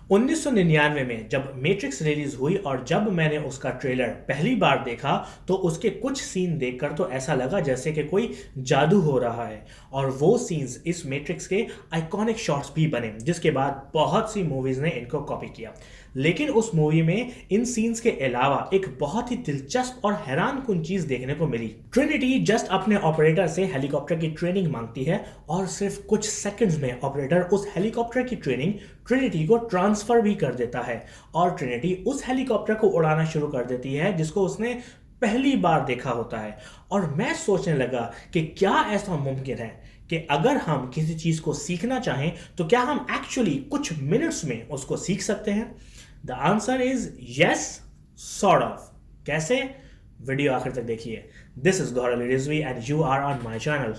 1999 में जब matrix release हुई और जब मैंने उसका ट्रेलर पहली बार देखा तो उसके कुछ सीन देखकर तो ऐसा लगा जैसे कि कोई जादू हो रहा है। और वो सीन्स इस मैट्रिक्स के आइकॉनिक शॉट्स भी बने जिसके बाद बहुत सी मूवीज ने इनको कॉपी किया। लेकिन उस मूवी में इन सीन्स के अलावा एक बहुत ही दिलचस्प और हैरानकुन चीज देखने को मिली। ट्रिनिटी जस्ट अपने ऑपरेटर से हेलीकॉप्टर की ट्रेनिंग मांगती है और सिर्फ कुछ सेकंड्स में ऑपरेटर उस हेलीकॉप्टर की ट्रेनिंग ट्रिनिटी को ट्रांसफर भी कर देता है और ट्रिनिटी उस हेलीकॉप्टर को उड़ाना शुरू कर देती है जिसको उसने पहली बार देखा होता है। और मैं सोचने लगा कि क्या ऐसा मुमकिन है कि अगर हम किसी चीज को सीखना चाहें तो क्या हम एक्चुअली कुछ मिनट्स में उसको सीख सकते हैं। The answer is yes, sort of. कैसे? वीडियो आखिर तक देखिए। This is Gaurav Rizvi and you are on my channel.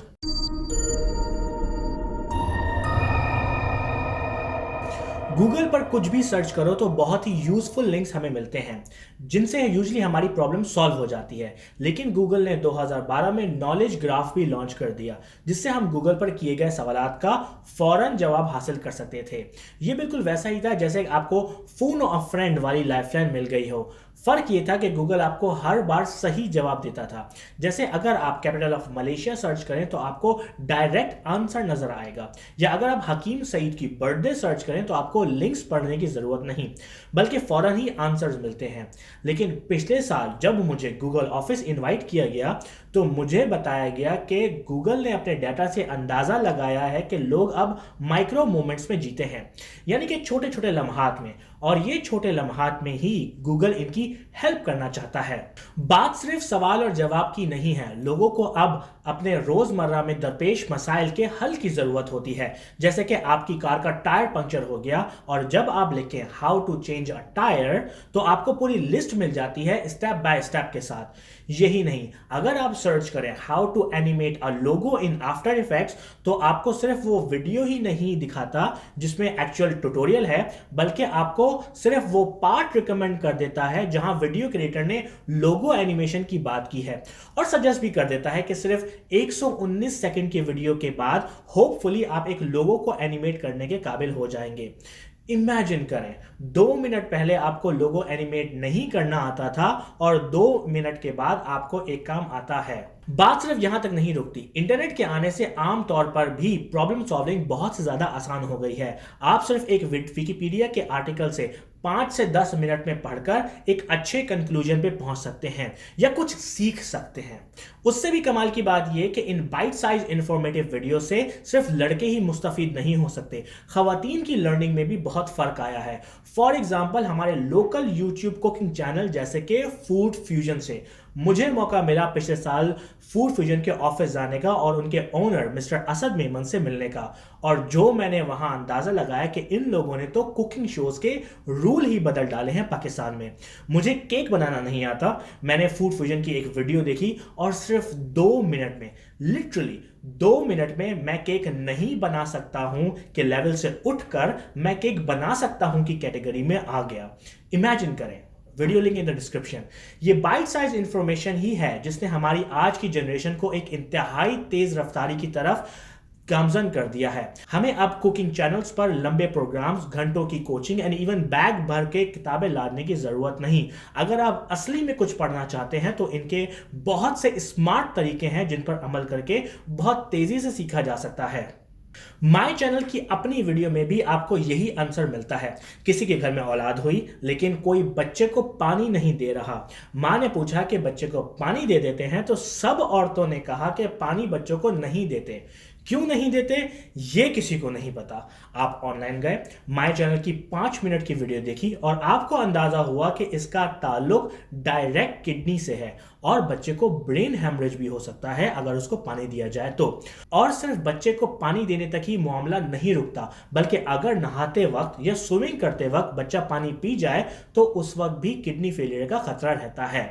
Google पर कुछ भी सर्च करो तो बहुत ही यूजफुल लिंक्स हमें मिलते हैं जिनसे यूजली हमारी प्रॉब्लम सॉल्व हो जाती है। लेकिन गूगल ने 2012 में नॉलेज ग्राफ भी लॉन्च कर दिया जिससे हम गूगल पर किए गए सवालात का फौरन जवाब हासिल कर सकते थे। ये बिल्कुल वैसा ही था जैसे आपको फोन अ फ्रेंड वाली लाइफलाइन मिल गई हो। फर्क ये था कि गूगल आपको हर बार सही जवाब देता था। जैसे अगर आप कैपिटल ऑफ मलेशिया सर्च करें तो आपको डायरेक्ट आंसर नजर आएगा, या अगर आप हकीम सईद की बर्थडे सर्च करें तो आपको लिंक्स पढ़ने की जरूरत नहीं बल्कि फौरन ही आंसर्स मिलते हैं। लेकिन पिछले साल जब मुझे गूगल ऑफिस इनवाइट किया गया तो मुझे बताया गया कि गूगल ने अपने डाटा से अंदाजा लगाया है कि लोग अब माइक्रो मोमेंट्स में जीते हैं, यानी कि छोटे छोटे लम्हात में, और ये छोटे लम्हात में ही गूगल इनकी हेल्प करना चाहता है। बात सिर्फ सवाल और जवाब की नहीं है, लोगों को अब अपने रोजमर्रा में दरपेश मसाइल के हल की जरूरत होती है। जैसे कि आपकी कार का टायर पंक्चर हो गया और जब आप लिखें how to change a tyre तो आपको पूरी लिस्ट मिल जाती है स्टेप बाय स्टेप के साथ। यही नहीं, अगर आप सर्च करें how to animate a logo in After Effects तो आपको सिर्फ वो वीडियो ही नहीं दिखाता जिसमें एक्चुअल ट्यूटोरियल है, बल्कि आपको सिर्फ वो पार्ट रिकमेंड कर देता है जहां वीडियो क्रिएटर ने लोगो एनिमेशन की बात की है, और सजेस्ट भी कर देता है कि सिर्फ 119 सेकंड के वीडियो के बाद होपफुली आप एक लोगो को एनिमेट करने के काबिल हो जाएंगे। इमेजिन करें 2 मिनट पहले आपको लोगो एनिमेट नहीं करना आता था और 2 मिनट के बाद आपको एक काम आता है। बात सिर्फ यहां तक नहीं रुकती, इंटरनेट के आने से आम तौर पर भी प्रॉब्लम सॉल्विंग बहुत से ज्यादा आसान हो गई है। आप सिर्फ एक विकिपीडिया के आर्टिकल से 5 से 10 मिनट में पढ़कर एक अच्छे कंक्लूजन पे पहुंच सकते हैं या कुछ सीख सकते हैं। उससे भी कमाल की बात यह कि इन बाइट साइज इंफॉर्मेटिव वीडियो से सिर्फ लड़के ही मुस्तफीद नहीं हो सकते, खवातीन की लर्निंग में भी बहुत फर्क आया है। फॉर एग्जाम्पल हमारे लोकल यूट्यूब कुकिंग चैनल जैसे कि फूड फ्यूजन से मुझे मौका मिला पिछले साल फूड फ्यूजन के ऑफिस जाने का और उनके ओनर मिस्टर असद मेमन से मिलने का, और जो मैंने वहां अंदाजा लगाया कि इन लोगों ने तो कुकिंग शोज के रूल ही बदल डाले हैं पाकिस्तान में। मुझे केक बनाना नहीं आता, मैंने फूड फ्यूजन की एक वीडियो देखी और सिर्फ 2 मिनट में, लिटरली 2 मिनट में मैं केक नहीं बना सकता हूं कि लेवल से उठकर मैं केक बना सकता हूं की कैटेगरी में आ गया। इमेजिन करें, video link in the description. ये बाइट साइज इंफॉर्मेशन ही है जिसने हमारी आज की जनरेशन को एक इंतहाई तेज रफ्तारी की तरफ गामजन कर दिया है। हमें अब कुकिंग चैनल्स पर लंबे प्रोग्राम्स, घंटों की कोचिंग एंड इवन बैग भर के किताबें लादने की जरूरत नहीं। अगर आप असली में कुछ पढ़ना चाहते हैं तो इनके बहुत से स्मार्ट तरीके हैं जिन पर अमल करके बहुत तेजी से सीखा जा सकता है। माय चैनल की अपनी वीडियो में भी आपको यही आंसर मिलता है। किसी के घर में औलाद हुई लेकिन कोई बच्चे को पानी नहीं दे रहा। मां ने पूछा कि बच्चे को पानी दे देते हैं तो सब औरतों ने कहा कि पानी बच्चों को नहीं देते। क्यों नहीं देते ये किसी को नहीं पता। आप ऑनलाइन गए, माय चैनल की 5 मिनट की वीडियो देखी और आपको अंदाजा हुआ कि इसका ताल्लुक डायरेक्ट किडनी से है और बच्चे को ब्रेन हेमरेज भी हो सकता है अगर उसको पानी दिया जाए तो। और सिर्फ बच्चे को पानी देने तक ही मामला नहीं रुकता, बल्कि अगर नहाते वक्त या स्विमिंग करते वक्त बच्चा पानी पी जाए तो उस वक्त भी किडनी फेलियर का खतरा रहता है।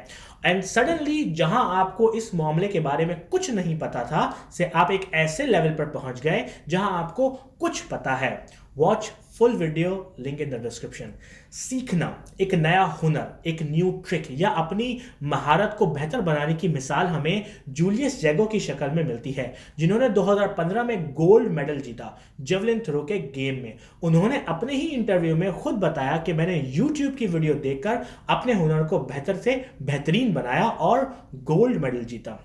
एंड सडनली जहां आपको इस मामले के बारे में कुछ नहीं पता था से आप एक ऐसे लेवल पर पहुंच गए जहां आपको कुछ पता है। Watch full video link in the description. सीखना, एक नया हुनर, एक न्यू ट्रिक या अपनी महारत को बेहतर बनाने की मिसाल हमें जूलियस जैगो की शक्ल में मिलती है, जिन्होंने 2015 में गोल्ड मेडल जीता जेवलिन थ्रो के गेम में। उन्होंने अपने ही इंटरव्यू में खुद बताया कि मैंने यूट्यूब की वीडियो देखकर अपने हुनर को बेहतर से बेहतरीन बनाया और गोल्ड मेडल जीता।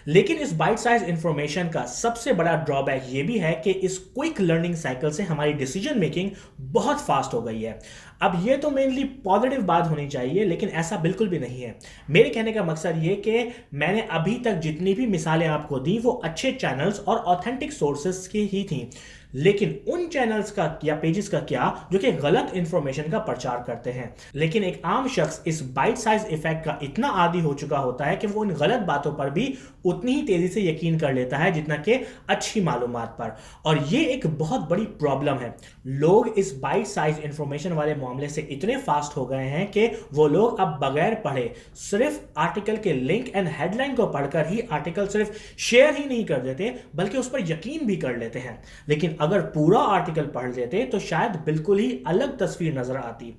लेकिन इस बाइट साइज इंफॉर्मेशन का सबसे बड़ा ड्रॉबैक ये भी है कि इस क्विक लर्निंग साइकिल से हमारी डिसीजन मेकिंग बहुत फास्ट हो गई है। अब ये तो मेनली पॉजिटिव बात होनी चाहिए, लेकिन ऐसा बिल्कुल भी नहीं है। मेरे कहने का मकसद ये कि मैंने अभी तक जितनी भी मिसालें आपको दी वो अच्छे चैनल्स और ऑथेंटिक सोर्सेस की ही थी, लेकिन उन चैनल्स का या पेजेस का क्या जो कि गलत इंफॉर्मेशन का प्रचार करते हैं। लेकिन एक आम शख्स इस बाइट साइज इफेक्ट का इतना आदी हो चुका होता है कि वो उन गलत बातों पर भी उतनी ही तेजी से यकीन कर लेता है जितना कि अच्छी मालूमात पर। और ये एक बहुत बड़ी प्रॉब्लम है। लोग इस बाइट साइज इंफॉर्मेशन वाले मामले से इतने फास्ट हो गए हैं कि वो लोग अब बगैर पढ़े सिर्फ आर्टिकल के लिंक एंड हेडलाइन को पढ़कर ही आर्टिकल सिर्फ शेयर ही नहीं कर देते बल्कि उस पर यकीन भी कर लेते हैं। लेकिन अगर पूरा आर्टिकल पढ़ लेते तो शायद बिल्कुल ही अलग तस्वीर नजर आती।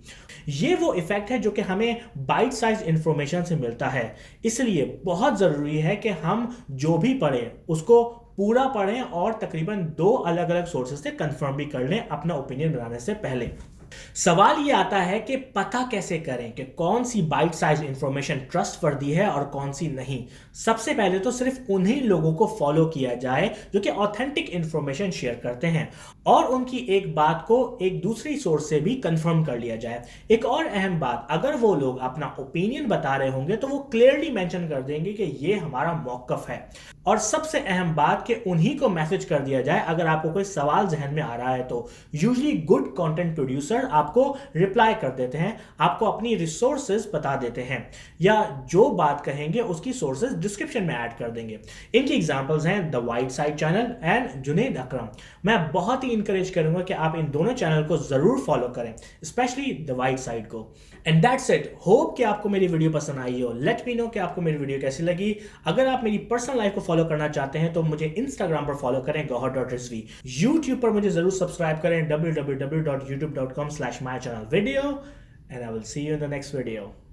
ये वो इफेक्ट है जो कि हमें बाइट साइज इंफॉर्मेशन से मिलता है। इसलिए बहुत जरूरी है कि हम जो भी पढ़ें उसको पूरा पढ़ें और तकरीबन 2 अलग अलग सोर्सेज से कंफर्म भी कर लें अपना ओपिनियन बनाने से पहले। सवाल ये आता है कि पता कैसे करें कि कौन सी बाइट साइज इंफॉर्मेशन ट्रस्टवर्दी है और कौन सी नहीं। सबसे पहले तो सिर्फ उन्हीं लोगों को फॉलो किया जाए जो कि ऑथेंटिक इंफॉर्मेशन शेयर करते हैं और उनकी एक बात को एक दूसरी सोर्स से भी कंफर्म कर लिया जाए। एक और अहम बात, अगर वो लोग अपना ओपिनियन बता रहे होंगे तो वो क्लियरली मेंशन कर देंगे कि ये हमारा मौकफ है। और सबसे अहम बात कि उन्हीं को मैसेज कर दिया जाए अगर आपको कोई सवाल जहन में आ रहा है तो। यूजुअली गुड कंटेंट प्रोड्यूसर आपको रिप्लाई कर देते हैं, आपको अपनी रिसोर्सेज बता देते हैं या जो बात कहेंगे उसकी सोर्सेज डिस्क्रिप्शन में ऐड कर देंगे। इनकी एग्जांपल्स हैं the white side channel and Junaid Akram. मैं बहुत ही इंकरेज करूंगा कि आप इन दोनों चैनल को जरूर फॉलो करें, स्पेशली द वाइट साइड को। And that's it. होप कि आपको मेरी वीडियो पसंद आई हो। लेट मी नो कि आपको मेरी वीडियो कैसी लगी। अगर आप मेरी पर्सनल लाइफ को फॉलो करना चाहते हैं तो मुझे इंस्टाग्राम पर फॉलो करें gohar.rizvi। यूट्यूब पर मुझे जरूर सब्सक्राइब करें www.youtube.com/mychannelvideo and I will see you in the next video।